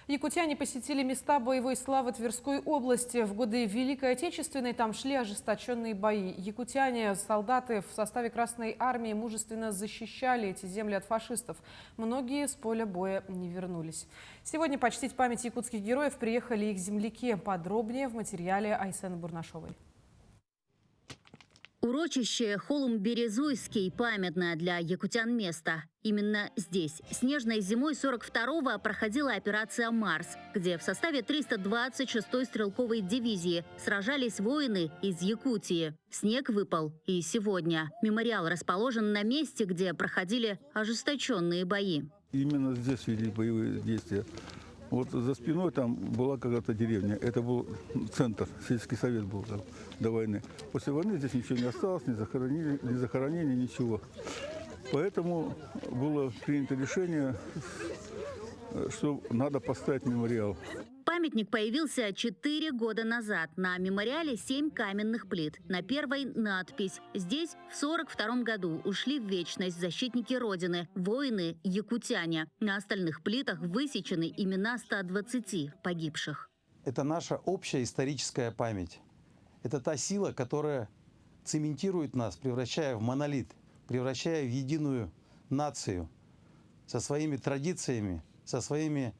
Якутяне посетили места боевой славы Тверской области. В годы Великой Отечественной там шли ожесточенные бои. Якутяне, солдаты в составе Красной Армии мужественно защищали эти земли от фашистов. Многие с поля боя не вернулись. Сегодня почтить память якутских героев приехали их земляки. Подробнее в материале Айсены Бурнашовой. Урочище Холм-Березуйский – памятное для якутян место. Именно здесь снежной зимой 42-го проходила операция «Марс», где в составе 326-й стрелковой дивизии сражались воины из Якутии. Снег выпал и сегодня. Мемориал расположен на месте, где проходили ожесточенные бои. Именно здесь вели боевые действия. Вот за спиной там была какая-то деревня. Это был центр, сельский совет был до войны. После войны здесь ничего не осталось, ни захоронений, ничего. Поэтому было принято решение, что надо поставить мемориал. Памятник появился 4 года назад. На мемориале 7 каменных плит. На первой надпись. Здесь в 42 году ушли в вечность защитники Родины, воины-якутяне. На остальных плитах высечены имена 120 погибших. Это наша общая историческая память. Это та сила, которая цементирует нас, превращая в монолит, превращая в единую нацию со своими традициями, со своими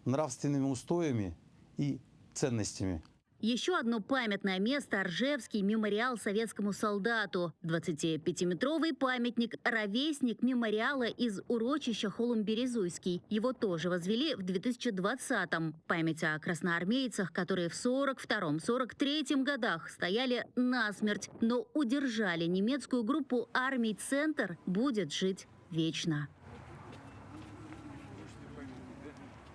нравственными устоями и ценностями. Еще одно памятное место – Ржевский мемориал советскому солдату. 25-метровый памятник – ровесник мемориала из урочища Холм-Березуйский. Его тоже возвели в 2020-м. Память о красноармейцах, которые в 42-43 годах стояли насмерть, но удержали немецкую группу армий «Центр», будет жить вечно.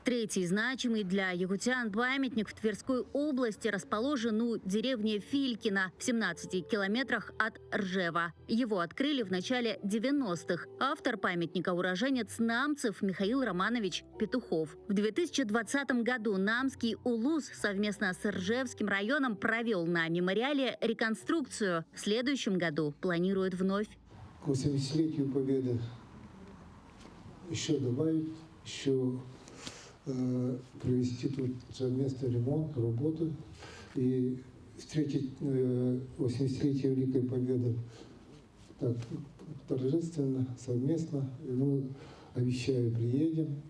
Третий значимый для якутян памятник в Тверской области расположен у деревни Филькино в 17 километрах от Ржева. Его открыли в начале 90-х. Автор памятника – уроженец Намцев Михаил Романович Петухов. В 2020 году Намский УЛУС совместно с Ржевским районом провел на мемориале реконструкцию. В следующем году планирует вновь. К 80-летию Победы еще добавить, еще провести тут совместный ремонт, работу и встретить 80-летие Великой Победы так торжественно, совместно. Ну, обещаю, приедем.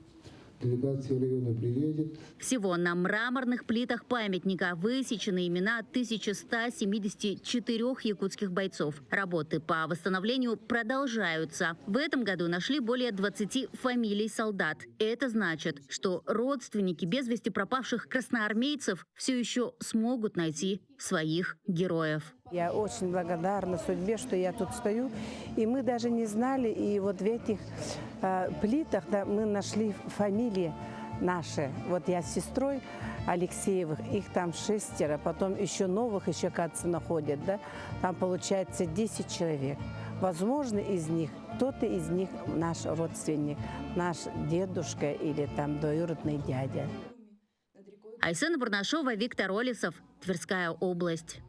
Делегация района приедет. Всего на мраморных плитах памятника высечены имена 1174 якутских бойцов. Работы по восстановлению продолжаются. В этом году нашли более 20 фамилий солдат. Это значит, что родственники без вести пропавших красноармейцев все еще смогут найти своих героев. Я очень благодарна судьбе, что я тут стою. И мы даже не знали, и вот в этих плитах мы нашли фамилии наши. Вот я с сестрой Алексеевых, их там 6, потом еще новых, еще, кажется, находят. Да? Там получается 10 человек. Возможно, из них, кто-то из них наш родственник, наш дедушка или там двоюродный дядя. Айсена Бурнашова, Виктор Олесов, Тверская область.